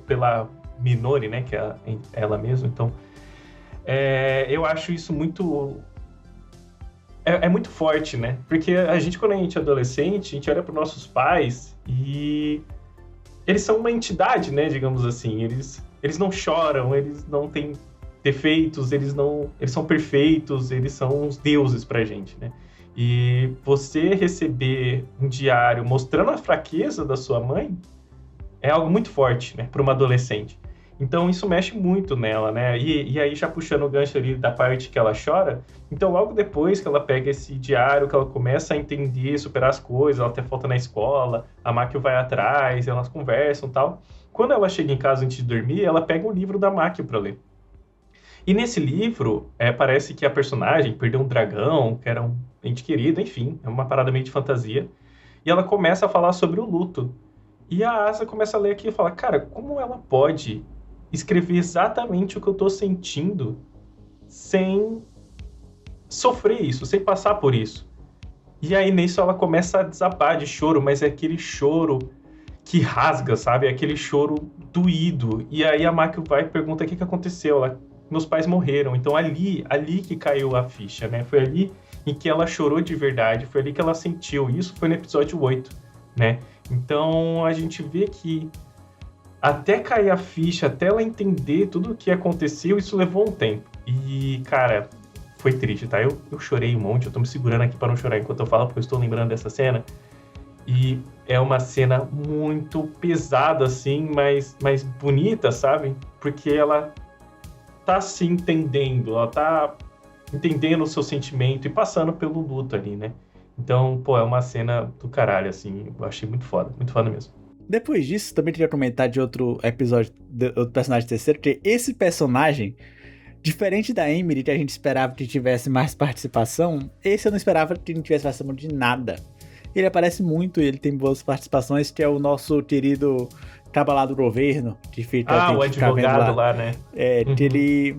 Speaker 1: pela Minori, né? Que é ela mesma. Então, eu acho isso muito... É muito forte, né? Porque a gente, quando a gente é adolescente, a gente olha para nossos pais e eles são uma entidade, né? Digamos assim. Eles não choram, eles não têm defeitos, eles são perfeitos, eles são uns deuses pra gente, né? E você receber um diário mostrando a fraqueza da sua mãe é algo muito forte, né? Para uma adolescente. Então isso mexe muito nela, né? E aí já puxando o gancho ali da parte que ela chora, então logo depois que ela pega esse diário, que ela começa a entender, superar as coisas, ela até falta na escola, a Makio vai atrás, elas conversam e tal. Quando ela chega em casa antes de dormir, ela pega um livro da Makio para ler. E nesse livro, parece que a personagem perdeu um dragão, que era um ente querido, enfim, é uma parada meio de fantasia. E ela começa a falar sobre o luto. E a Asa começa a ler aqui e fala, cara, como ela pode escrever exatamente o que eu tô sentindo sem sofrer isso, sem passar por isso? E aí, nisso, ela começa a desabar de choro, mas é aquele choro que rasga, sabe? É aquele choro doído. E aí a Maki vai e pergunta o que aconteceu. Meus pais morreram. Então ali que caiu a ficha, né? Foi ali em que ela chorou de verdade, foi ali que ela sentiu. Isso foi no episódio 8, né? Então a gente vê que até cair a ficha, até ela entender tudo o que aconteceu, isso levou um tempo. E, cara, foi triste, tá? Eu chorei um monte, eu tô me segurando aqui pra não chorar enquanto eu falo, porque eu estou lembrando dessa cena. E é uma cena muito pesada, assim, mas bonita, sabe? Porque ela tá se entendendo, ela tá entendendo o seu sentimento e passando pelo luto ali, né? Então, pô, é uma cena do caralho, assim, eu achei muito foda mesmo.
Speaker 2: Depois disso, também queria comentar de outro episódio, de outro personagem terceiro, que esse personagem, diferente da Emily, que a gente esperava que tivesse mais participação, esse eu não esperava que não tivesse participação de nada. Ele aparece muito, ele tem boas participações, que é o nosso querido caba lá do governo, que fica...
Speaker 1: o advogado lá, né?
Speaker 2: Que ele...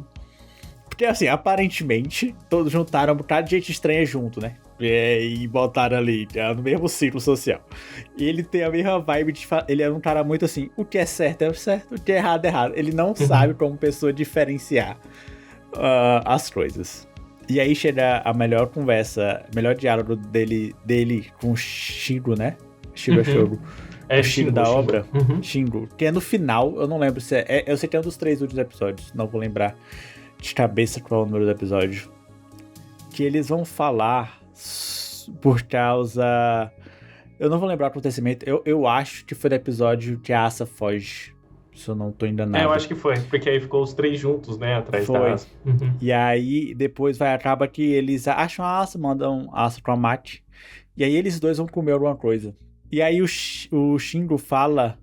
Speaker 2: Porque assim, aparentemente, todos juntaram um bocado de gente estranha junto, né? E botaram ali, no mesmo ciclo social. E ele tem a mesma vibe de... Ele é um cara muito assim, o que é certo, o que é errado. Ele não sabe como pessoa diferenciar as coisas. E aí chega a melhor conversa, melhor diálogo dele com o Shingo, né? Shingo é Shogo. É o Shingo da obra. Shingo. Que é no final, eu não lembro se é... Eu sei que é um dos 3 últimos episódios, não vou lembrar de cabeça qual é o número do episódio. Que eles vão falar por causa... Eu não vou lembrar o acontecimento. Eu acho que foi no episódio que a Asa foge. Se eu não tô enganado.
Speaker 1: Eu acho que foi, porque aí ficou os 3 juntos, né, atrás
Speaker 2: foi.
Speaker 1: da Asa.
Speaker 2: E aí, depois acaba que eles acham a Asa, mandam a Asa pra Mate. E aí eles dois vão comer alguma coisa. E aí o Shingo fala...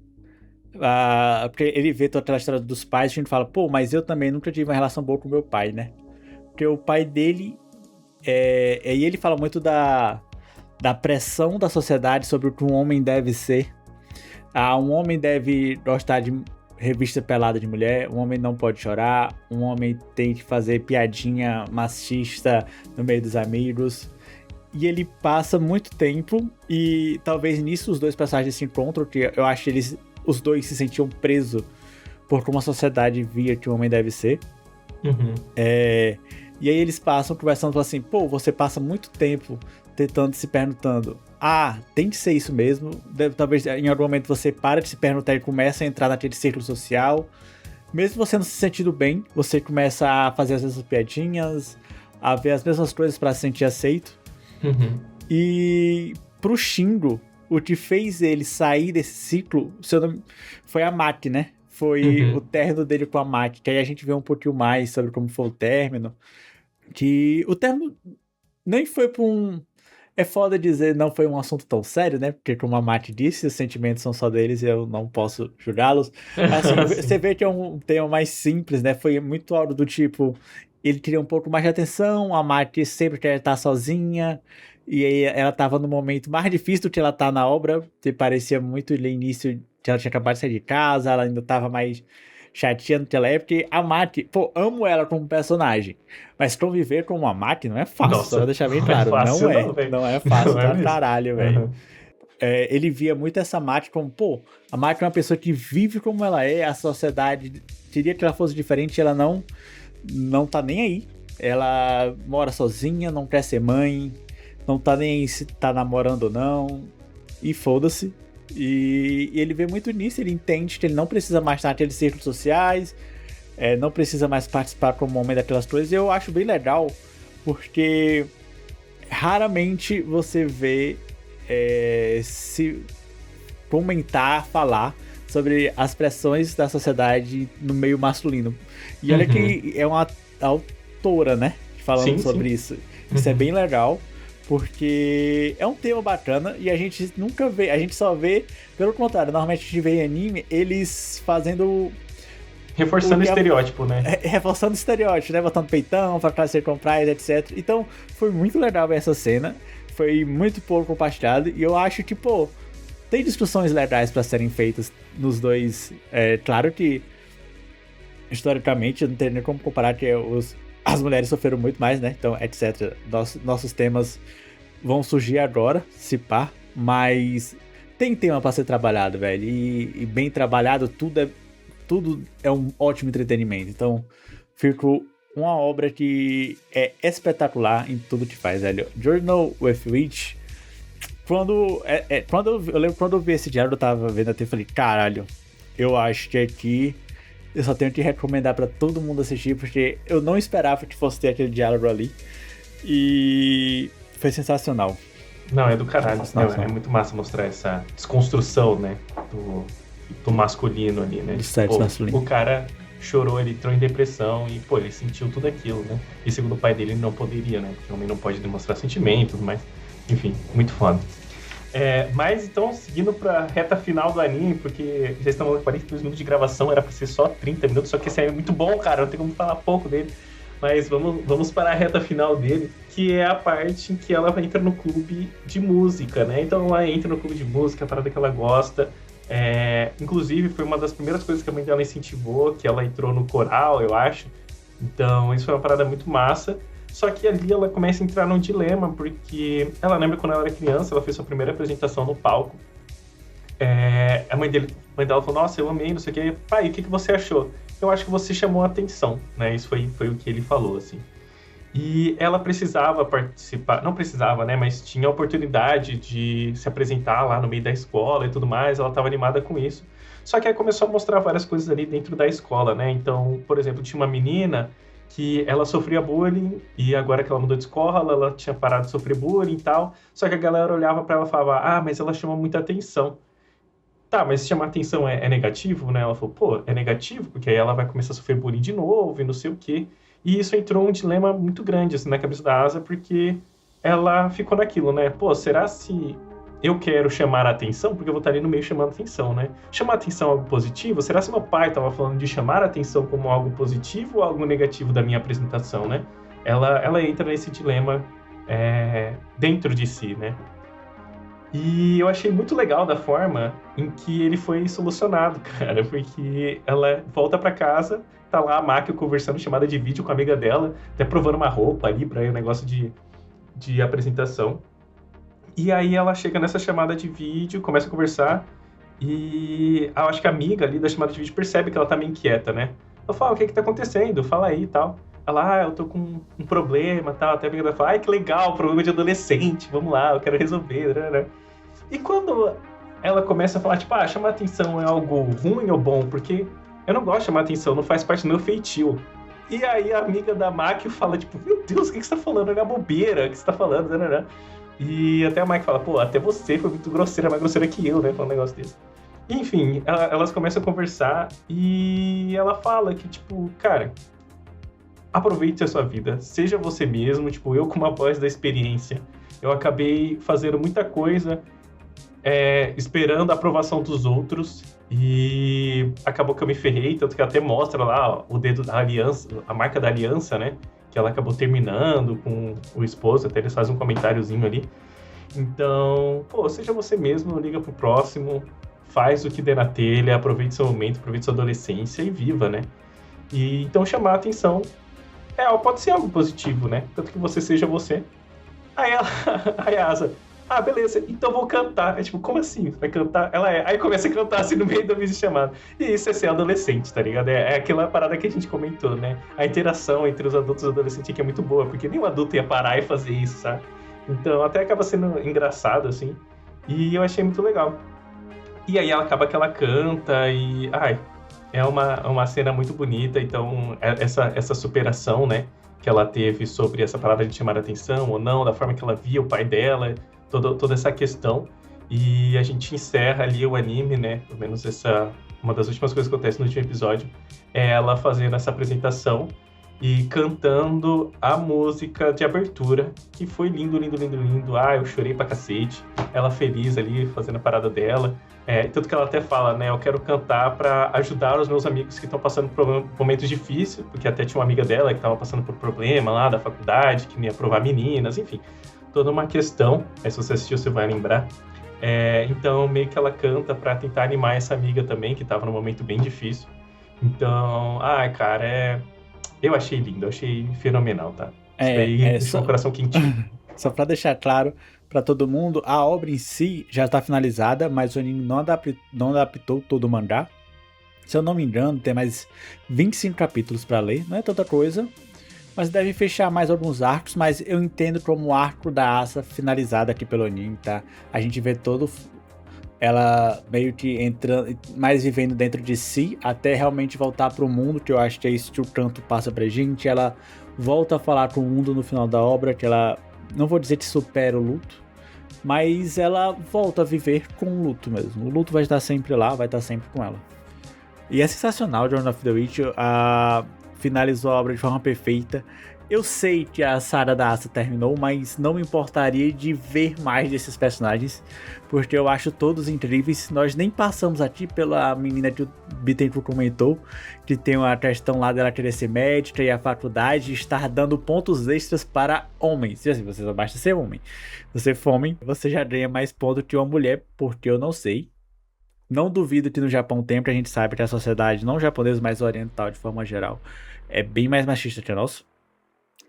Speaker 2: porque ele vê toda aquela história dos pais, o Shingo fala, pô, mas eu também nunca tive uma relação boa com meu pai, né? Porque o pai dele... E ele fala muito da pressão da sociedade sobre o que um homem deve ser. Um homem deve gostar de revista pelada de mulher, um homem não pode chorar, um homem tem que fazer piadinha machista no meio dos amigos. E ele passa muito tempo, e talvez nisso os dois personagens se encontram, que eu acho que os dois se sentiam presos por como a sociedade via que um homem deve ser. E aí eles passam conversando, falam assim, pô, você passa muito tempo tentando se perguntando, tem que ser isso mesmo, talvez em algum momento você para de se perguntar e começa a entrar naquele círculo social, mesmo você não se sentindo bem, você começa a fazer as mesmas piadinhas, a ver as mesmas coisas para se sentir aceito. E pro Shingo, o que fez ele sair desse ciclo, foi a Maki, né? Foi o término dele com a Maki, que aí a gente vê um pouquinho mais sobre como foi o término. Que o término nem foi pra um... É foda dizer não foi um assunto tão sério, né? Porque como a Maki disse, os sentimentos são só deles e eu não posso julgá-los. Assim, você vê que é um tema mais simples, né? Foi muito algo do tipo... Ele queria um pouco mais de atenção, a Maki sempre quer estar sozinha... E aí ela tava no momento mais difícil do que ela tá na obra, que parecia muito no início que ela tinha acabado de sair de casa, ela ainda tava mais chateando que ela é, porque a Maki, pô, amo ela como personagem, mas conviver com uma Maki não é fácil, só pra deixar bem claro, não é fácil, tá caralho, velho. Ele via muito essa Maki como, pô, a Maki é uma pessoa que vive como ela é, a sociedade queria que ela fosse diferente, ela não tá nem aí, ela mora sozinha, não quer ser mãe, não tá nem se tá namorando ou não, e foda-se. E ele vê muito nisso, ele entende que ele não precisa mais estar naqueles círculos sociais, não precisa mais participar como homem daquelas coisas. E eu acho bem legal, porque raramente você vê se comentar, falar sobre as pressões da sociedade no meio masculino. E olha que é uma autora, né, falando sobre isso. Isso é bem legal. Porque é um tema bacana e a gente nunca vê, a gente só vê, pelo contrário, normalmente a gente vê em anime, eles fazendo
Speaker 1: Reforçando o estereótipo, né?
Speaker 2: Reforçando o estereótipo, né? Botando peitão pra trazer com praia, etc. Então, foi muito legal essa cena. Foi muito pouco compartilhado. E eu acho que, pô, tem discussões legais pra serem feitas nos dois. Claro que, historicamente, não tem nem como comparar que as mulheres sofreram muito mais, né? Então, etc. Nossos temas vão surgir agora, se pá. Mas tem tema pra ser trabalhado, velho. E bem trabalhado, tudo é um ótimo entretenimento. Então, fico uma obra que é espetacular em tudo que faz, velho. Journal with Witch. Eu lembro quando eu vi esse diário, eu tava vendo até e falei, caralho, eu acho que aqui eu só tenho que recomendar pra todo mundo assistir, porque eu não esperava que fosse ter aquele diálogo ali. E foi sensacional.
Speaker 1: Não, é do caralho. É muito massa mostrar essa desconstrução, né? Do masculino ali, né? O cara chorou, ele entrou em depressão e, pô, ele sentiu tudo aquilo, né? E segundo o pai dele, ele não poderia, né? Porque o homem não pode demonstrar sentimentos, mas... Enfim, muito foda. Mas, então, seguindo pra reta final do anime, porque já estamos com 42 minutos de gravação, era pra ser só 30 minutos, só que esse é muito bom, cara, não tem como falar pouco dele. Mas vamos para a reta final dele, que é a parte em que ela entra no clube de música, né? Então ela entra no clube de música, a parada que ela gosta. Inclusive, foi uma das primeiras coisas que a mãe dela incentivou, que ela entrou no coral, eu acho. Então, isso foi uma parada muito massa. Só que ali ela começa a entrar num dilema, porque ela lembra quando ela era criança, ela fez sua primeira apresentação no palco. A mãe dela falou, nossa, eu amei, não sei o quê. Pai, o que você achou? Eu acho que você chamou a atenção, né? Isso foi o que ele falou, assim. E ela precisava participar, não precisava, né? Mas tinha a oportunidade de se apresentar lá no meio da escola e tudo mais, ela estava animada com isso. Só que aí começou a mostrar várias coisas ali dentro da escola, né? Então, por exemplo, tinha uma menina que ela sofria bullying e agora que ela mudou de escola, ela tinha parado de sofrer bullying e tal. Só que a galera olhava para ela e falava, mas ela chama muita atenção. Tá, mas chamar atenção é negativo, né? Ela falou, pô, é negativo, porque aí ela vai começar a sofrer bullying de novo e não sei o quê. E isso entrou um dilema muito grande, assim, na cabeça da Asa, porque ela ficou naquilo, né? Pô, será se eu quero chamar a atenção? Porque eu vou estar ali no meio chamando a atenção, né? Chamar a atenção é algo positivo? Será se meu pai estava falando de chamar a atenção como algo positivo ou algo negativo da minha apresentação, né? Ela entra nesse dilema dentro de si, né? E eu achei muito legal da forma em que ele foi solucionado, cara, porque ela volta pra casa, tá lá a Maki conversando, chamada de vídeo com a amiga dela, até provando uma roupa ali pra um negócio de apresentação. E aí ela chega nessa chamada de vídeo, começa a conversar, e eu acho que a amiga ali da chamada de vídeo percebe que ela tá meio inquieta, né? Ela fala, o que tá acontecendo? Fala aí e tal. Ela, eu tô com um problema e tal. Até a amiga dela fala, que legal, problema de adolescente, vamos lá, eu quero resolver, né? E quando ela começa a falar, tipo, chamar atenção é algo ruim ou bom? Porque eu não gosto de chamar atenção, não faz parte do meu feitio. E aí a amiga da Maki fala, tipo, meu Deus, o que você tá falando? É uma bobeira que você tá falando, né? E até a Maki fala, pô, até você foi muito grosseira, mais grosseira que eu, né? Falando um negócio desse. Enfim, elas começam a conversar e ela fala que, tipo, cara, aproveite a sua vida, seja você mesmo, tipo, eu com uma voz da experiência, eu acabei fazendo muita coisa esperando a aprovação dos outros e acabou que eu me ferrei, tanto que até mostra lá o dedo da aliança, a marca da aliança, né, que ela acabou terminando com o esposo, até eles fazem um comentáriozinho ali. Então, pô, seja você mesmo, liga pro próximo, faz o que der na telha, aproveite seu momento, aproveite sua adolescência e viva, né. E então chamar a atenção pode ser algo positivo, né? Tanto que você seja você. Aí a Asa, beleza, então vou cantar. É tipo, como assim? Vai cantar? Aí começa a cantar assim no meio da mesa chamada. E isso é ser adolescente, tá ligado? É aquela parada que a gente comentou, né? A interação entre os adultos e os adolescentes aqui é muito boa, porque nenhum adulto ia parar e fazer isso, sabe? Então até acaba sendo engraçado, assim. E eu achei muito legal. E aí acaba que ela canta e... é uma cena muito bonita, então essa superação, né, que ela teve sobre essa parada de chamar a atenção ou não, da forma que ela via o pai dela, toda essa questão. E a gente encerra ali o anime, né, pelo menos uma das últimas coisas que acontece no último episódio, é ela fazendo essa apresentação e cantando a música de abertura, que foi lindo, lindo, lindo, lindo. Ah, eu chorei pra cacete. Ela feliz ali, fazendo a parada dela. Tanto que ela até fala, né, eu quero cantar pra ajudar os meus amigos que estão passando por momentos difíceis, porque até tinha uma amiga dela que tava passando por problema lá da faculdade, que não ia aprovar meninas, enfim. Toda uma questão, se você assistiu você vai lembrar. Então meio que ela canta pra tentar animar essa amiga também, que tava num momento bem difícil. Então, cara, eu achei lindo, eu achei fenomenal, tá? Isso daí deixou meu coração quentinho.
Speaker 2: Só pra deixar claro pra todo mundo, a obra em si já está finalizada, mas o anime não adaptou todo o mangá. Se eu não me engano, tem mais 25 capítulos pra ler, não é tanta coisa, mas deve fechar mais alguns arcos, mas eu entendo como o arco da Asa finalizado aqui pelo anime, tá? A gente vê ela meio que entrando, mais vivendo dentro de si, até realmente voltar pro mundo, que eu acho que é isso que o canto passa pra gente. Ela volta a falar com o mundo no final da obra, que ela, não vou dizer que supera o luto, mas ela volta a viver com o luto mesmo. O luto vai estar sempre lá, vai estar sempre com ela. E é sensacional, Journey of the Witch, finalizou a obra de forma perfeita. Eu sei que a saga da Asa terminou, mas não me importaria de ver mais desses personagens, porque eu acho todos incríveis. Nós nem passamos aqui pela menina que o Bittencourt comentou, que tem uma questão lá dela querer ser médica e a faculdade estar dando pontos extras para homens. E assim, você só basta ser homem. Se você for homem, você já ganha mais pontos que uma mulher, porque eu não sei. Não duvido que no Japão tem, porque a gente sabe que a sociedade não japonesa, mas oriental de forma geral, é bem mais machista que a nossa.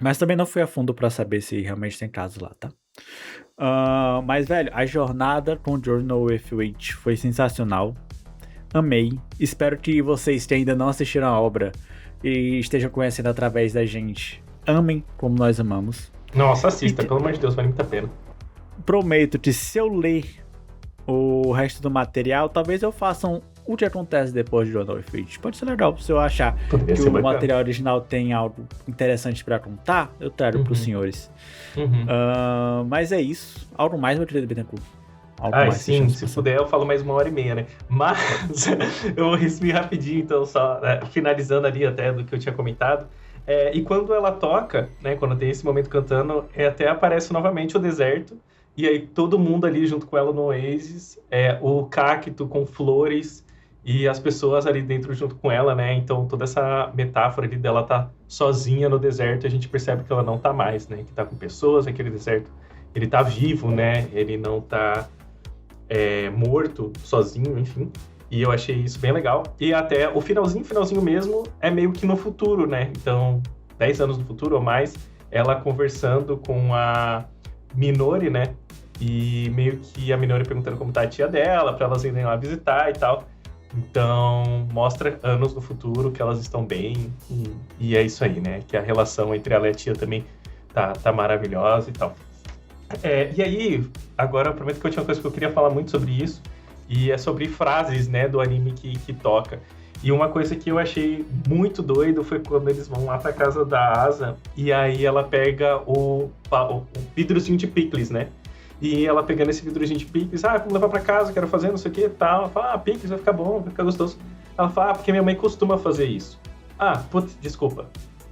Speaker 2: Mas também não fui a fundo pra saber se realmente tem caso lá, tá? Mas, velho, a jornada com Journey of the Witch foi sensacional. Amei. Espero que vocês que ainda não assistiram a obra e estejam conhecendo através da gente, amem como nós amamos.
Speaker 1: Nossa, assista, pelo amor de Deus, vale muito a pena.
Speaker 2: Prometo que se eu ler o resto do material, talvez eu faça o que acontece depois de Journey of the Witch. Pode ser legal, se eu achar que o material original tem algo interessante pra contar, eu trago pros senhores. Mas é isso. Algo mais, meu querido Bittencourt?
Speaker 1: Sim, se puder eu falo mais 1h30, né? Mas eu vou resumir rapidinho, então, só finalizando ali até do que eu tinha comentado. E quando ela toca, né, quando tem esse momento cantando, até aparece novamente o deserto, e aí todo mundo ali junto com ela no Oasis, o cacto com flores e as pessoas ali dentro junto com ela, né? Então toda essa metáfora ali dela tá sozinha no deserto, a gente percebe que ela não tá mais, né? Que tá com pessoas, aquele deserto, ele tá vivo, né? Ele não tá morto, sozinho, enfim. E eu achei isso bem legal. E até o finalzinho mesmo, é meio que no futuro, né? Então, 10 anos no futuro ou mais, ela conversando com a Minori, né? E meio que a Minori perguntando como tá a tia dela, pra elas irem lá visitar e tal. Então, mostra anos no futuro que elas estão bem. E é isso aí, né? Que a relação entre ela e a tia também tá maravilhosa e tal. E aí, agora eu prometo que eu tinha uma coisa que eu queria falar muito sobre isso. E é sobre frases, né, do anime que toca. E uma coisa que eu achei muito doido foi quando eles vão lá pra casa da Asa. E aí ela pega o vidrozinho de picles, né? E ela pegando esse vidrozinho de picles, vamos levar pra casa, quero fazer não sei o que e tal. Ela fala, picles vai ficar bom, vai ficar gostoso. Ela fala, porque minha mãe costuma fazer isso. Putz, desculpa.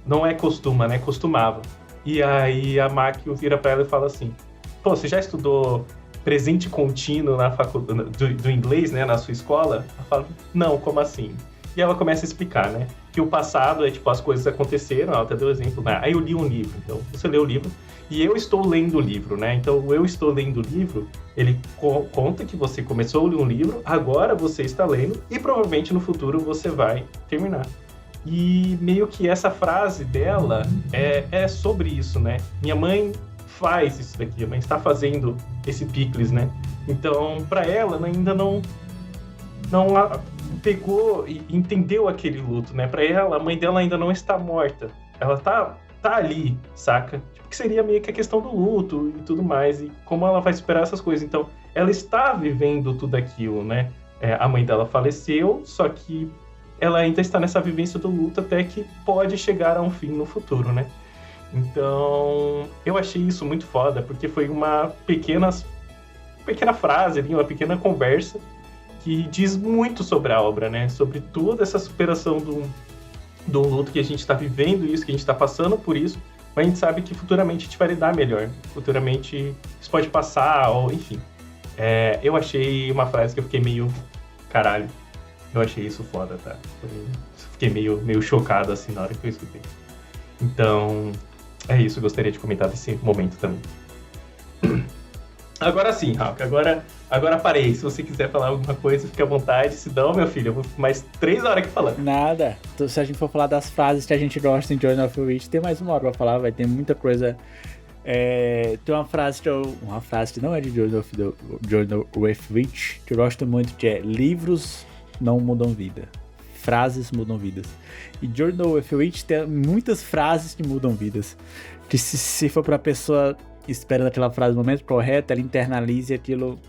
Speaker 1: Não é costuma, né? Costumava. E aí a Makio vira pra ela e fala assim, pô, você já estudou presente contínuo na faculdade do inglês, né, na sua escola? Ela fala, não, como assim? E ela começa a explicar, né, que o passado é tipo, as coisas aconteceram, ela até deu exemplo, né, aí eu li um livro, então você leu o livro, e eu estou lendo o livro, né, então eu estou lendo o livro, ele conta que você começou a ler um livro, agora você está lendo, e provavelmente no futuro você vai terminar. E meio que essa frase dela é sobre isso, né, minha mãe faz isso daqui, mas está fazendo esse picles, né? Então, para ela, ainda não pegou e entendeu aquele luto, né? Para ela, a mãe dela ainda não está morta. Ela tá ali, saca? Tipo, que seria meio que a questão do luto e tudo mais, e como ela vai superar essas coisas. Então, ela está vivendo tudo aquilo, né? A mãe dela faleceu, só que ela ainda está nessa vivência do luto até que pode chegar a um fim no futuro, né? Então, eu achei isso muito foda, porque foi uma pequena frase ali, uma pequena conversa que diz muito sobre a obra, né? Sobre toda essa superação do luto, que a gente está vivendo isso, que a gente está passando por isso, mas a gente sabe que futuramente a gente vai lidar melhor. Futuramente isso pode passar, ou enfim. Eu achei uma frase que eu fiquei meio... Caralho, eu achei isso foda, tá? Fiquei meio chocado, assim, na hora que eu escutei. Então, é isso. Eu gostaria de comentar desse momento também. Agora sim, Rauk. Agora parei. Se você quiser falar alguma coisa, fique à vontade. Se não, meu filho, eu vou mais 3 horas aqui falando.
Speaker 2: Nada. Então, se a gente for falar das frases que a gente gosta em Journal of the Witch, tem mais 1 hora pra falar, vai ter muita coisa. Tem uma frase que não é de Journal of the Witch, que eu gosto muito, que é: livros não mudam vida, frases mudam vidas. E Journal of the Witch tem muitas frases que mudam vidas, que se for pra pessoa esperando aquela frase no momento correto, ela internaliza aquilo,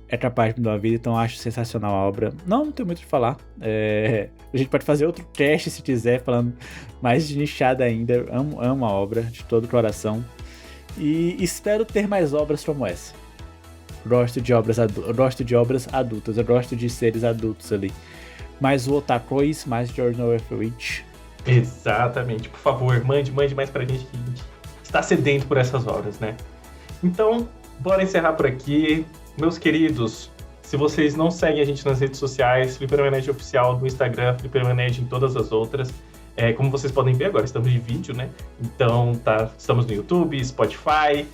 Speaker 2: é capaz de mudar a vida. Então eu acho sensacional a obra. Não tenho muito o que falar. A gente pode fazer outro cast se quiser, falando mais de nichada ainda. Amo a obra de todo o coração. E espero ter mais obras como essa. Gosto de obras adultas. Eu gosto de seres adultos ali. Mais o Otakois, mais Journal of the Witch.
Speaker 1: Exatamente. Por favor, mande mais pra gente, que a gente está sedento por essas obras, né? Então, bora encerrar por aqui. Meus queridos, se vocês não seguem a gente nas redes sociais, Fliperama Nerd Oficial no Instagram, Fliperama Nerd em todas as outras. Como vocês podem ver agora, estamos de vídeo, né? Então, estamos no YouTube, Spotify,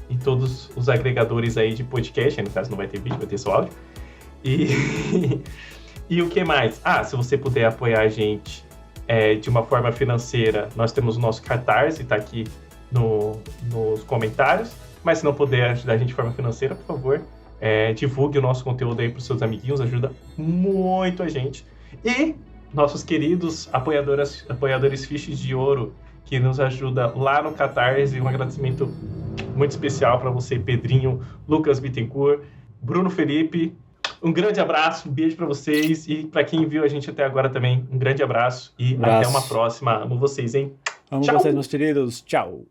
Speaker 1: e todos os agregadores aí de podcast. No caso, não vai ter vídeo, vai ter só áudio. E o que mais? Se você puder apoiar a gente de uma forma financeira, nós temos o nosso Catarse, tá aqui nos comentários. Mas se não puder ajudar a gente de forma financeira, por favor, divulgue o nosso conteúdo aí para os seus amiguinhos, ajuda muito a gente. E nossos queridos apoiadores Fiches de Ouro, que nos ajuda lá no Catarse. Um agradecimento muito especial para você, Pedrinho, Lucas Bittencourt, Bruno Felipe. Um grande abraço, um beijo para vocês. E para quem viu a gente até agora também, um grande abraço. E até uma próxima. Amo vocês, hein?
Speaker 2: Amo vocês, meus queridos. Tchau.